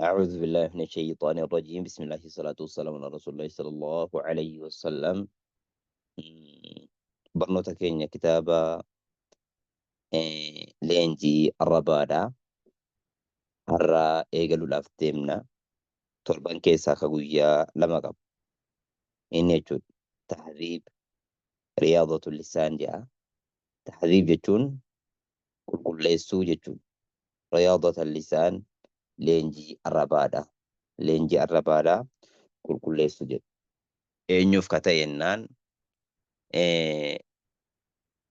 أعوذ بالله من الشيطان الرجيم. بسم الله الصلاة والسلام على رسول الله صلى الله عليه وسلم. برنوتا كينيا كتابة لينجي الربادة هرا إيجالو لافتيمنا تربان كيسا كغويا لما قب إني جود تحذيب رياضة اللسان جاء تحذيب جتون كل ليسو جتون رياضة اللسان لينجي الربادة كل ليسو جت إنيوف كتاينان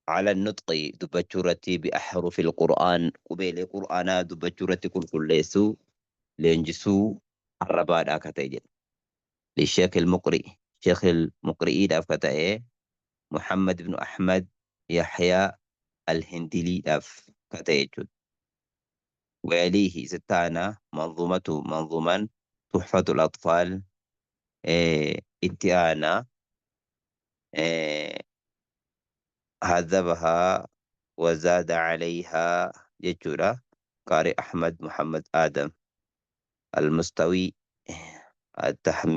على النطق دبتشورتي بأحرف القرآن قبيل قرآن دبتشورتي كل ليسو لينجسو الرباد أكتاجد للشيخ المقرئ شيخ المقرئي داف كتاي محمد بن أحمد يحيى الهندلي داف كتاجد ويليه ستانا منظومة تحفة الأطفال اتيانا هذبها وزاد عليها جتورا قارئ أحمد محمد آدم المستوي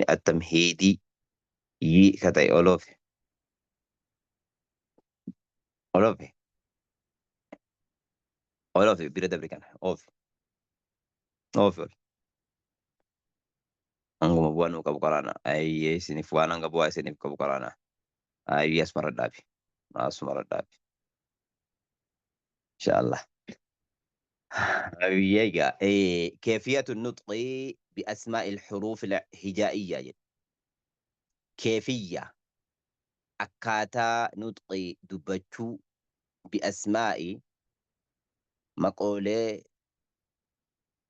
التمهيدي كتاي أولوفي بيرد أبريكان أوفي أنغو مبوانو كبقرانا أي سنف وانا غبوا سنف كبقرانا أي أسمر الدابي أسمر الدابي إن شاء الله. أيوة كيفية النطق بأسماء الحروف الهجائية كيفية akkaataa nutqi dubbachuu bi'asmaa'i maqoolee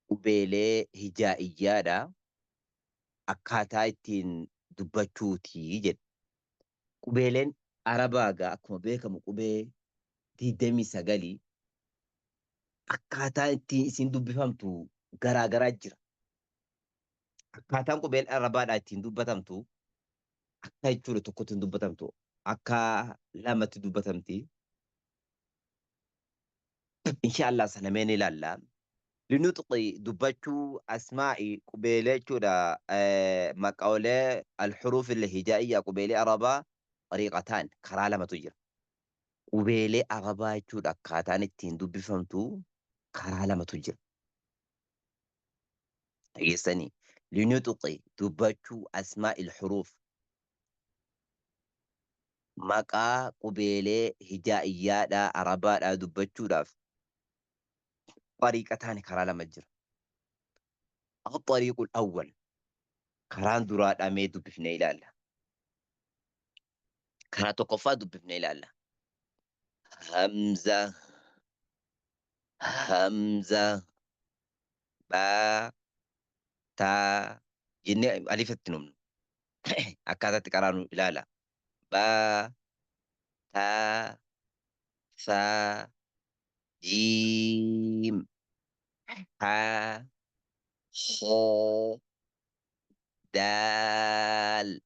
qubeelee hijaa'iyyaadha akkaataa ittiin dubbachuutii jedhe. Qubeeleen arabaagaa akkuma beekamu qubee 29 akkaataa ittiin isin dubbifamtu garaagaraa jira. Akkaataan qubeen arabaadhaa ittiin dubbatamtu akka jechuudha tokkotti hin dubbatamtu akka lamatti dubbatamti. Inshaallah sanameen ilaalla. لنطقي دبتشو أسمائي قبيلة شودا مقاولة الحروف الهجائية قبيلة عربا طريقتان كرالة ما تجر قبيلة عربا شودا كاتان التين دب فهمتو كرالة ما تجر يسني لنطقي دبتشو أسماء الحروف مقا قبيلة هجائية دا عربا دا دبتشو دا طريقتان كرالة ما تجر الطريق الأول كران دراد أمي دبفنا إلالا كران تقفا دبفنا إلالا همزة با تا جنة ألف التنون أكادت كرانو إلالا با تا ثا جيم ها خو دال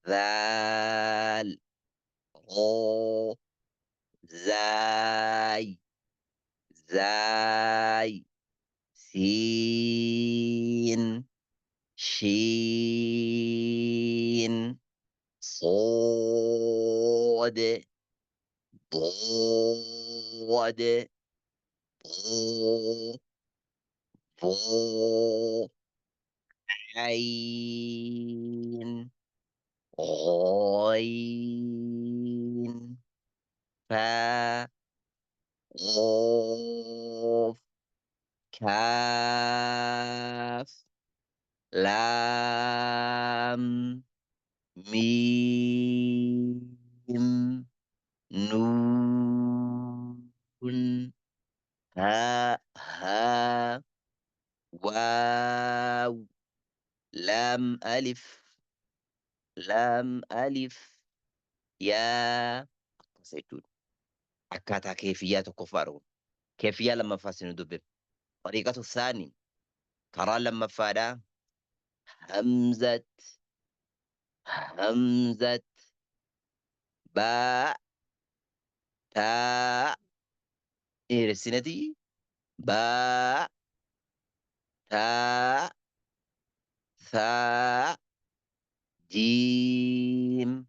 ذال غو زاي سين شين صاد ضاد ضو ضو عين غين فا غوف كاف لام ميم نون ها واو لام ألف يا سيتون أكاتا كيفيات كفارون كيفية لما فاسنو دبب طريقة الثاني ترى لما فادا همزة باء تاء إرسنتي باء تاء ثاء جيم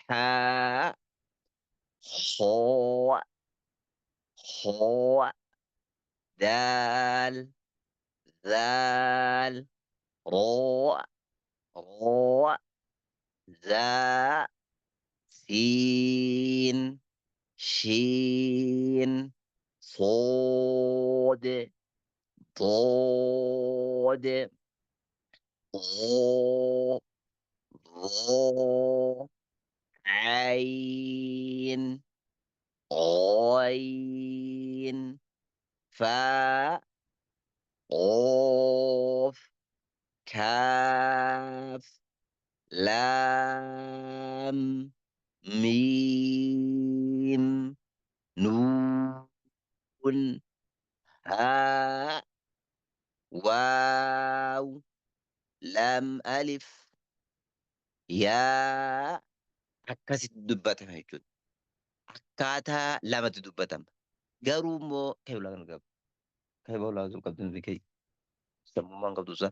حاء خاء خاء دال ذال راء راء زاء سين شين صاد ضاد ظا ظا عين غين فاء قاف كاف لام ميم نون هاء واو لام ألف yaa akkasitti dubbatama jechuudha. Akkaataa lamatti dubbatama. Garuu immoo kan ulaa kan qabu. Kan ulaa kan qabdu nuti kai. Sammummaan qabdu isaa.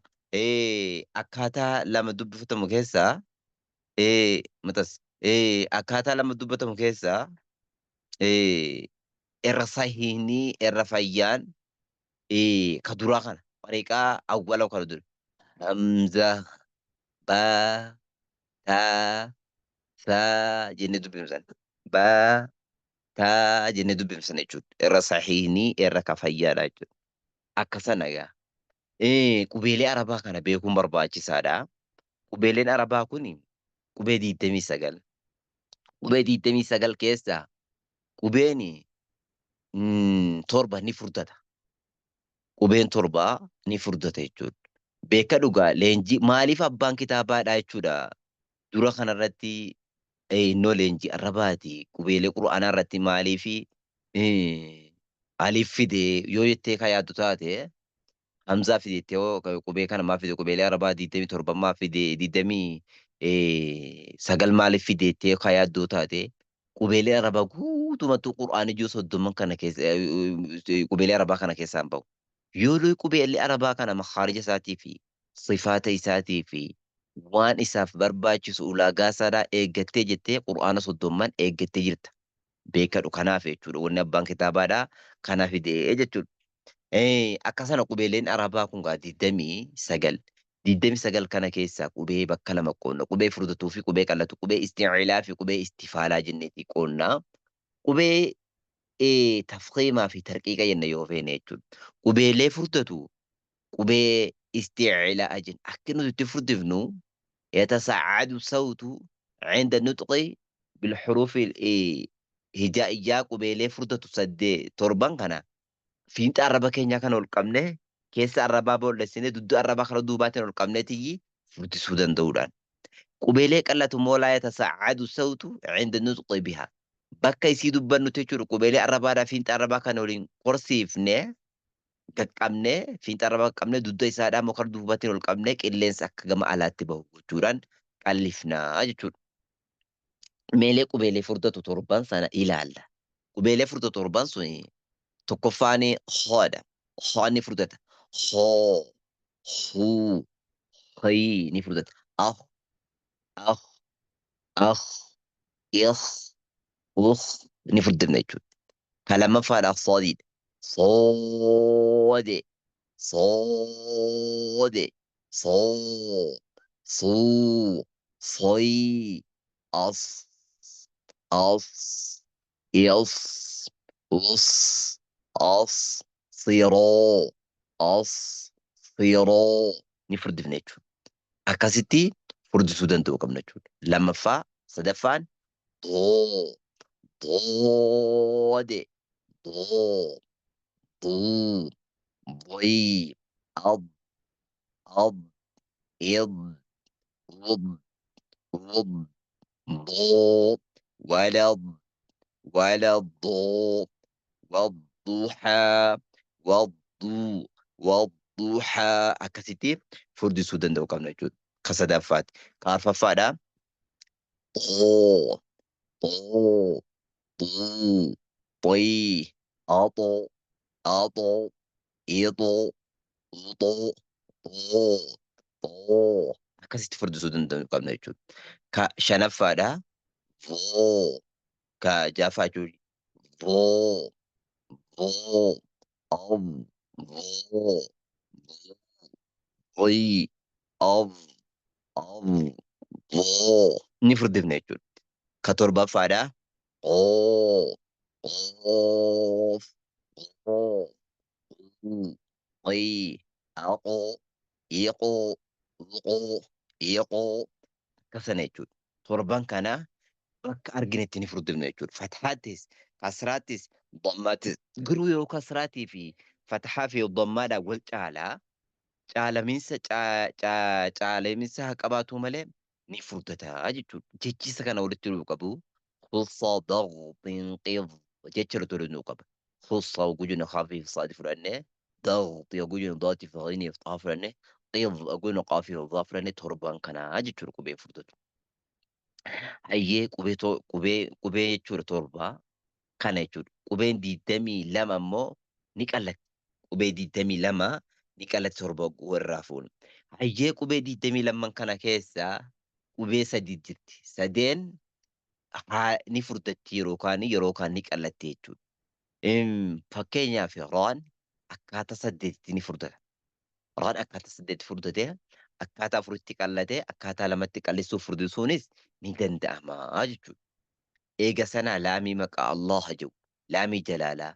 Akkaataa lama dubbifatamu keessaa matas akkaataa lama dubbatamu keessaa irra sahiinii irra fayyaan ka duraa kana fariiqaa awwala kana dura. Hamza baa taa saa jennee dubbifamsan. Baa taa jennee dubbifamsan jechuudha. Irra sahiinii irra ka fayyaadha jechuudha. Akka sana egaa. Qubeelee Arabaa kana beekuun barbaachisaadha. Qubeeleen Arabaa kun qubee 29. Qubee 29 keessaa qubeen torba ni furdata. Qubeen torbaa ni furdata jechuudha. Beeka dhugaa leenjii maaliif abbaan kitaabaadha jechuudha. Dura kanarratti innoo leenjii Arabaati. Qubeelee Qur'aanaa irratti maaliifi aliif fide yoo jettee ka yaaddu taate Hamzaa fideettee yoo qubee kana maaf fide qubeelee Arabaa 27 maaf fide 29 maaliif fideettee ka yaadduu taate qubeelee Arabaa guutumatti Qur'aan ijoo 30 kana keessa qubeelee Arabaa kana keessaan bahu. Yoo qubeelee Arabaa kana makhaarija isaatii fi sifaata isaatii fi waan isaaf barbaachisu ulaagaa isaadhaa eeggattee jettee Qur'aana 30 eeggattee jirta. Beekadhu kanaaf jechuudha. Wanni abbaan kitaabaadhaa kanaaf fidee jechuudha. Akkasana qubeeleen Arabaa kun gaa 29. 29 kana keessaa qubee bakka lama qoonna. Qubee furdatuu fi qubee qallatu. Qubee isti'ilaa fi qubee istifaalaa jenneeti qoonna. Qubee tafkiimaa fi tarqiiqa jenna yoo feene jechuudha. Qubeelee furdatu qubee isti'ilaa jenna. Akka nuti itti furdifnu يتصاعد الصوت عند النطق بالحروف الهجائية قبيلة فردة تصدي تربان كنا فينت عربا كينيا كانوا القمنة كيس عربا بولسينة ضد عربا خلو دوباتن القمنة تيجي فردة سودان دوران قبيلة كلا تمولا يتصاعد الصوت عند النطق بها بكا يسيدو بنو تيجور قبيلة عربا دا فينت عربا كانوا لين قرصيفنه qaqqabnee fiinxa arabaa qaqqabnee dudda isaadhaa muka duubatiin ol qabnee qilleensa akka gama alaatti bahu gochuudhaan qallifnaa jechuudha. Meelee qubeelee furdatu torban sana ilaalla. Qubeelee furdatu torban sun tokkoffaan hoodha. Hoon ni furdata. Hoo, huu, hii ni furdata. Ah, ah, ah, ih, ni furdifna jechuudha. Kan lammaffaadhaaf soodiidha. Soode. صاد صاد صو صي أص أص يص وص أص صيرا أص صيرا نفرد في نيتشو أكاسيتي فرد سودان تو كم نيتشو لما فا صدفان ضو ضاد ضو ضو ضي أض أض إض ضب ضب ضو ولض ولض والضحى والضو والضحى أكاسيتي فردي سودان دو كم نجود كسدافات كارفا فادا طو طو طو طي أطو أطو إطو xoo, xoo, xoo akkasitti furdisuu danda'uu qabna jechuudha. Ka shanaffaadha. Voo ka ja'affaa jechuun voo, voo, av, voo, voy, av, av, voo ni furdifna jechuudha. Ka torbaffaadha. Qoo, qoof, qoo, quu, qoy, aqoo, iqoo, uqoo, iqoo akkasana jechuudha. Torban kana bakka arginetti ni furdifna jechuudha. Fathaattis, kasraattis, dammaattis. Garuu yoo kasraatii fi fathaa fi dammaadhaan wal caalaa caalamiinsa caalamiinsa haa qabaatu malee ni furdataa jechuudha. Jechiisa kana walitti hidhuu qabu. Khussa dagxin qid jecha irratti walitti hidhuu qaba. Khussa oguu jennu kaafii fi saadi fudhannee dagxi oguu jennu daatii fi ghiinii fi xaa fudhannee qid oguu jennu qaafii fi daa fudhannee torban kanaa jechuudha qubee furdatu. Hayyee qubee jechuudha torba kana jechuudha. Qubeen 22 immoo ni qallatti. Qubee 22 ni qallatti torba warraa fuun. Hayyee qubee 22 kana keessaa qubee sadii jirti. Sadeen ni furdatti yeroo kaan ni qallatti jechuudha. Fakkeenyaaf raan akkaataa saddeetitti ni furdata. Raan akkaataa saddeetti furdatee akkaataa afuritti qallatee akkaataa lamatti qallisuuf furdisuunis ni danda'ama jechuudha. Eega sanaa laamii maqaa Allah jedhu laamii jalaalaa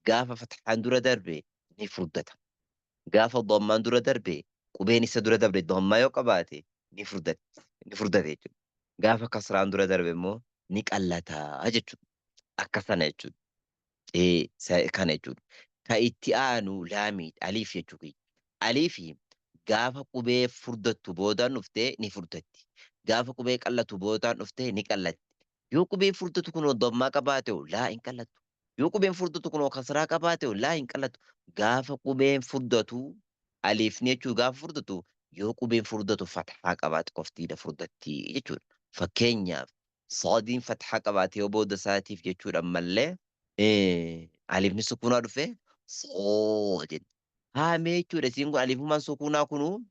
gaafa fathaan dura darbe ni furdata. Gaafa dammaan dura darbe qubeen isa dura darbe dammaa yoo qabaate ni furdata jechuudha. Gaafa kasraan dura darbe immoo ni qallataa jechuudha. Akkasana jechuudha. Kana jechuudha. Ka itti aanu laamiidha. Aliif jechuudha. Aliifi gaafa qubee furdattu boodaan dhuftee ni furdatti. Gaafa qubee qallatu boodaan dhuftee ni qallatti. Yoo qubeen furdatu kunoo dammaa qabaate laa hin qallattu. Yoo qubeen furdatu kunoo kasraa qabaate laa hin qallatu. Gaafa qubeen furdatu aliifni jechuu gaafa furdatu yoo qubeen furdatu fathaa qabaate qoftiidha furdatti jechuudha. Fakkeenyaaf saadiin fathaa qabaate yoo booda isaatiif jechuudha ammallee aliifni sukuunaa dhufe soo jenna. Haamee jechuudha isiin kun aliifummaan sukuunaa kunuu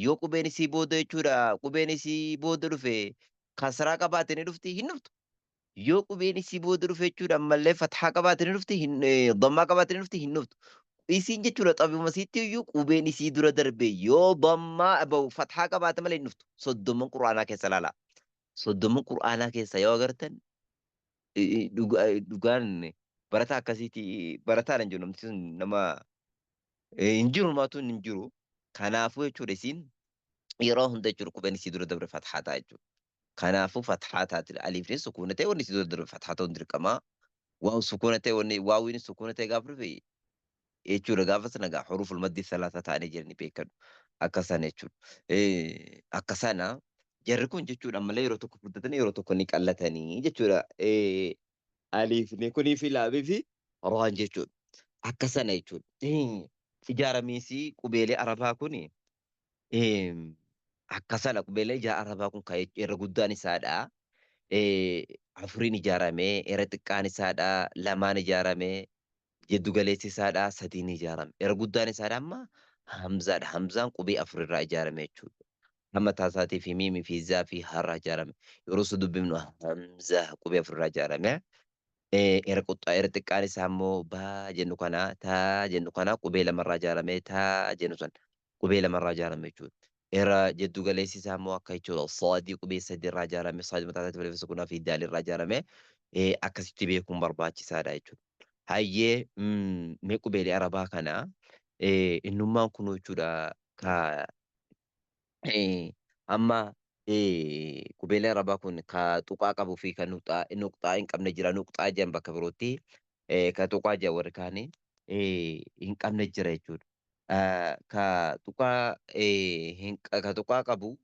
yoo qubeen isii booda jechuudha qubeen isii booda dhufe kasraa qabaate ni dhufti hin dhuftu. Yoo qubeen isii booda dhufe jechuudha ammallee fathaa qabaate ni dhufti dammaa qabaate ni dhufti hin dhuftu. Isiin jechuudha xabima isiitti iyyuu qubeen isii dura darbe yoo dammaa fathaa qabaate malee hin dhuftu. Soddomman quraanaa keessa ilaalaa. Soddomman quraanaa keessa yoo agartan dhugaan barataa akkasiiti barataa hin jiru namti sun nama hin jiru maatu hin jiru. Kanaafuu jechuudha isiin yeroo hunda jechuudha qubeen isii dura darbe fathaa ta'a jechuudha. Kanaafuu fathaa taati aliifni sukuuna ta'e wanni isii dura darbe fathaa ta'uun dirqama. Waan sukuuna ta'e wanni waawwiin sukuuna ta'e gaafa dhufe jechuudha gaafa sana gaa huruful maddii salaasa ta'anii jirani beekanu akka sana jechuudha. Akka sana jarri kun jechuudha ammallee yeroo tokko furdatanii yeroo tokko ni qallatanii jechuudha. Aliifni kunii fi laamii fi raan jechuudha. Akka sana jechuudha. Ijaaramiinsi qubeelee arabaa kuni akka sana qubeelee arabaa kun kan irra guddaan isaadha. Afuriin ijaaramee irra xiqqaan isaadha. Lamaan ijaaramee jiddu galeessi isaadha. Sadiin ijaarame. Irra guddaan isaadha amma hamzaadha. Hamzaan qubee afurirraa ijaarame jechuudha. Hamma taasaatii fi miimii fi zaa fi harraa ijaarame. Yeroo isa dubbifnu hamzaa qubee afurirraa ijaarame. Irra xiqqaan isaa immoo baa jennu kana taa jennu kana qubee lamarraa ijaarame taa jennu san qubee lamarraa ijaarame jechuudha. Irra jiddu galeessi isaa immoo akka jechuudha saadii qubee sadiirraa ijaarame saadii mataa isaatti balleessa kunaa fi daalirraa ijaarame akkasitti beekuun barbaachisaadha jechuudha. Hayyee mee qubeelee arabaa kana innummaan kun jechuudha ka amma qubeelee arabaa kun ka tuqaa qabuu fi kan nuqxaa hin qabne jira. Nuqxaa jedhan bakka birootti ka tuqaa jedhan warri kaanii hin qabne jira jechuudha. Ka tuqaa qabu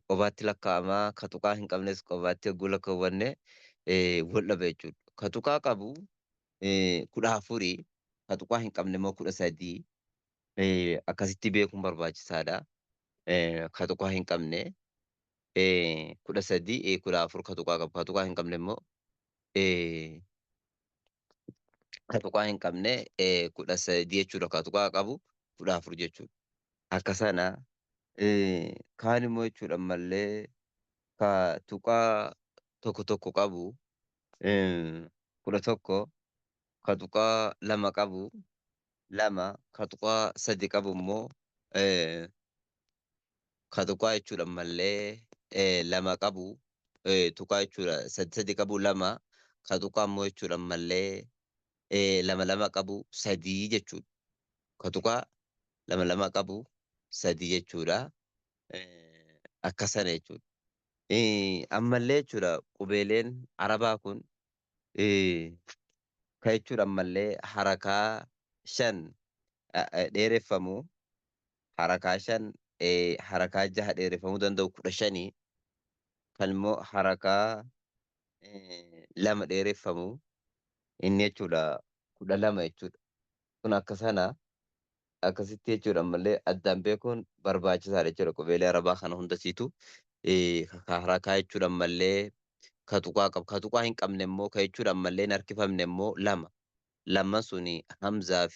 qofaatti lakkaa'ama. Ka tuqaa hin qabnes qofaatti hogguu lakkaawwanne wal dhaba jechuudha. Ka tuqaa qabu 14 ka tuqaa hin qabne immoo 13 akkasitti beekuun barbaachisaadha. Ka tuqaa hin qabne 13 14 ka tuqaa qabu ka tuqaa hin qabne immoo ka tuqaa hin qabne 13 jechuudha. Ka tuqaa qabu 14 jechuudha. Akka sana kaan immoo jechuudha ammallee ka tuqaa tokko tokko qabu 11, ka tuqaa 2 qabu 2, ka tuqaa 3 qabu immoo ka tuqaa jechuudha ammallee 2 qabu tuqaa jechuudha 3 qabu 2, ka tuqaa immoo jechuudha ammallee 2 qabu 3 jechuudha. Ka tuqaa 2 qabu 3 jechuudha. Akka sana jechuudha. Ammallee jechuudha qubeeleen arabaa kun ka jechuudha ammallee harakaa 5 dheereffamu, harakaa 5 harakaa 6 dheereffamuu danda'u 15, kan immoo harakaa 2 dheereffamu inni jechuudha 12 jechuudha. Kun akka sana akkasitti jechuudha ammallee addaan beekuun barbaachisaadha jechuudha. Qubeelee arabaa kana hundasiitu harakaa jechuudha ammallee ka tuqaa qabu. Ka tuqaa hin qabne immoo ka jechuudha ammallee hin harkifamne immoo 2. Lamman suni hamzaa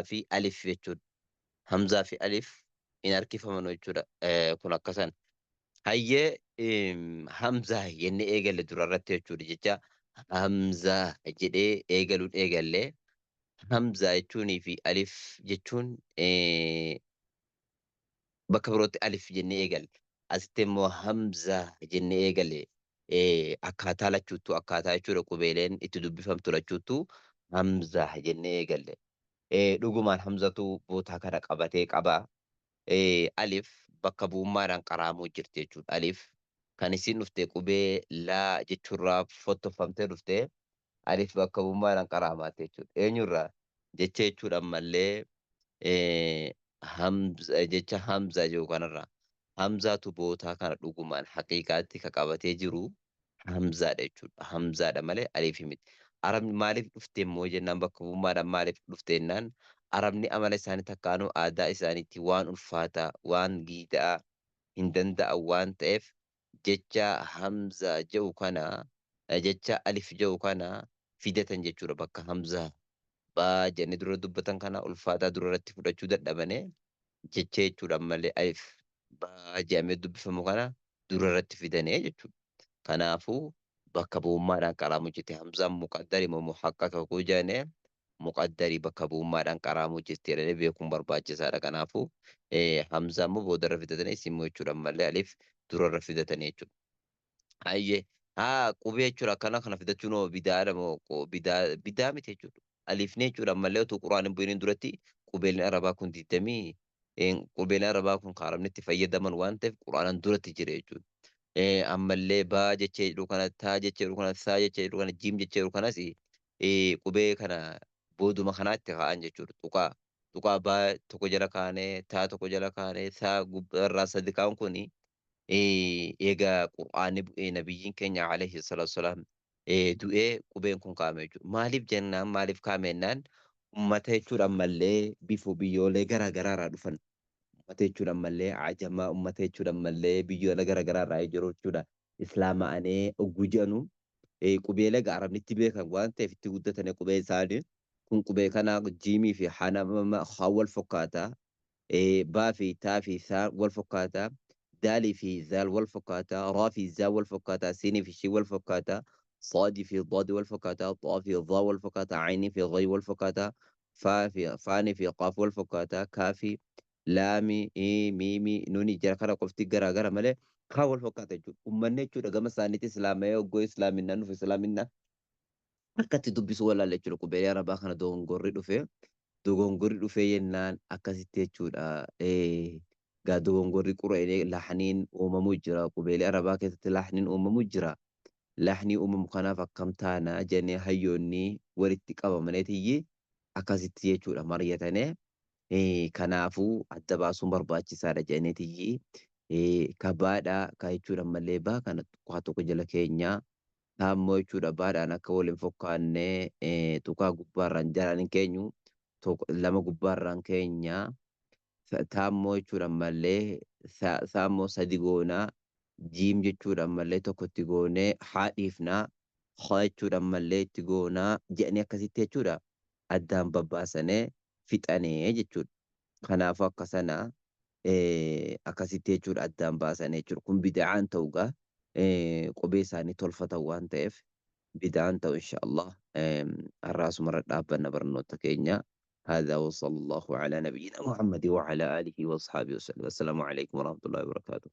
fi alif jechuudha. Hamzaa fi alif hin harkifaman jechuudha. Kun akka sana. Hayyee hamzaa jennee eegalle durarratti jechuudha jecha hamzaa jedhee eegaluun eegallee hamzaa jechuunii fi alif jechuun bakka birootti alif jennee eegalle. Asitti immoo hamzaa jennee eegalle akkaataa lachuuttuu akkaataa jechuudha qubeeleen itti dubbifamtu lachuuttuu hamzaa jennee eegalle. Dhugumaan hamzatu bootaa kana qabatee qaba. Alif bakka bu'ummaadhaan qaraamuu jirti jechuudha. Alif kan isin dhufte qubee laa jechuurraa fottofamtee dhufte alif bakka bu'ummaadhaan qaraamaate jechuudha. Eenyurraa jecha jechuudha ammallee jecha hamzaa jiru kanarraa. Hamzaatu bootaa kana dhugumaan haqiiqaatti ka qabatee jiru hamzaadha jechuudha. Hamzaadha malee aliif miti. Arabni maaliif dhufte immoo jennaan bakka bu'ummaadhaan maaliif dhufte jennaan Arabni amala isaanii takkaanuu aadaa isaaniitti waan ulfaataa, waan giida'aa hin danda'an waan ta'eef jecha hamzaa jedhu kana jecha alif jedhu kana fidatan jechuudha. Bakka hamzaa baa jennee dura dubbatan kana ulfaataa dura irratti fudhachuu dadhabanii jecha jechuudha malee alif baa jedhamee dubbifamu kana dura irratti fidanii jechuudha. Kanaafuu bakka bu'ummaadhaan qaraamuu jirti. Hamzaan muqaddari moo muhaqqaqa kuu jennee muqaddarii bakka bu'ummaadhaan qaraamuu jirti jedhanii beekuun barbaachisaadha. Kanaafuu hamzaa immoo boodarra fidatanii isin immoo jechuudha malee alif durarra fidatanii jechuudha. Hayyee qubee jechuudha kana fidachuun bidaadha moo bidaa miti jechuudha. Alifni jechuudha malee utuu quraan hin bu'iniin duratti qubeelli arabaa kun 20 qubeelli arabaa kun kan arabni itti fayyadaman waan ta'eef quraanaan duratti jira jechuudha. Ammallee baa jecha jedhu kana taa jecha jedhu kana saa jecha jedhu kana jiim jecha jedhu kanas qubee kana booduma kanaatti kaa'an jechuudha. Tuqaa baa tokko jala kaanee taa tokko jala kaanee saa gubbaarraa sadi kaa'uun kun egaa qur'aanni bu'ee nabiyyiin keenya alayhi salaatu salaam du'ee qubeen kun kaa'ame jechuudha. Maaliif jennaan maaliif kaa'ame jennaan ummata jechuudha ammallee biyyoolee garaagaraarraa dhufan. Ummata jechuudha ammallee ajamaa ummata jechuudha ammallee biyyoota garaagaraarraa jiru jechuudha. Islaama'anee ogguu jedhanu qubeelee arabnitti beekan waan ta'eef itti guddatanii qubee isaanii kun qubee kanaa jiimii fi hanama wal fakkaataa baa fi taa fi saa wal fakkaataa daalii fi zaal wal fakkaataa raa fi zaa wal fakkaataa siinii fi shii wal fakkaataa صادي في ضاد والفكاتة طا في ضا والفكاتة عيني في ضي والفكاتة فاني في قاف والفكاتة كافي لامي ميمي نوني جرى كرا قفتي جرى جرى ملي خا والفكاتة جو أمني جو رجما سانيت إسلامية وجو إسلامنا نو في إسلامنا akkatti dubbisu wallaalle jechuudha. Qubeelii arabaa kana dogongorri dhufee yennaan akkasitti jechuudha. Gaa dogongorri qura'ee laahniin uumamuu jira. Qubeelii arabaa keessatti laahniin uumamuu jira. Laahnii uumamu kanaaf akkam taana jennee hayyoonni walitti qabamaneetiyyi akkasitti jechuudha mari'atanii. Kanaafuu adda baasuun barbaachisaadha jenneetiyyi. Kabaadhaa ka jechuudha malee baa kana tokko jala keenyaa. Taammoo jechuudha baadhaan akka waliin fokkaannee tuqaa gubbaarraan jalaan hin keenyu lama gubbaarraan keenya taammoo jechuudha malee taammoo sadi goonaa jiim jechuudha malee tokkotti goonee haadhiifnaa khaa jechuudha ammallee itti goonaa jedhanii akkasitti jechuudha addaan babbaasanee fixanee jechuudha. Kanaafuu akka sana akkasitti jechuudha addaan baasanii jechuudha. Kun bid'aan ta'u egaa qubee isaanii tolfatan waan ta'eef bid'aan ta'u inshaallah har'aa asumarra dhaabbanna barnoota keenya. هذا وصلى الله على نبينا محمد وعلى آله وأصحابه وسلم. السلام عليكم ورحمة الله وبركاته.